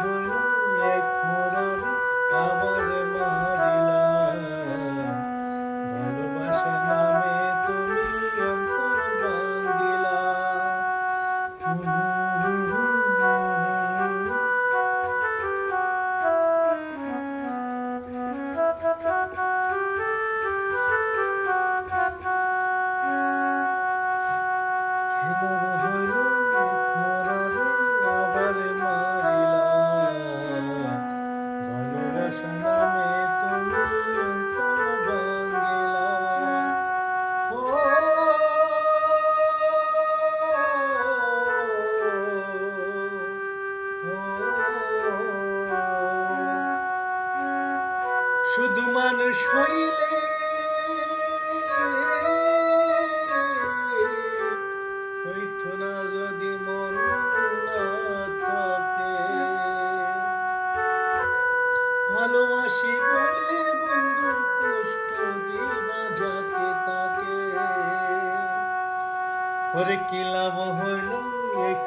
হইল এক মুরারি আবার মারিলা, ভালোবাসা নামে তুমি অন্তর ভাঙ্গিলা। শুধু মানুষ হইলে হইতো না যদি মন না থাকে, ভালোবাসি বলে বন্ধু কষ্ট দিবা যাকে তাকে, ওরে কি লাভ হইল এক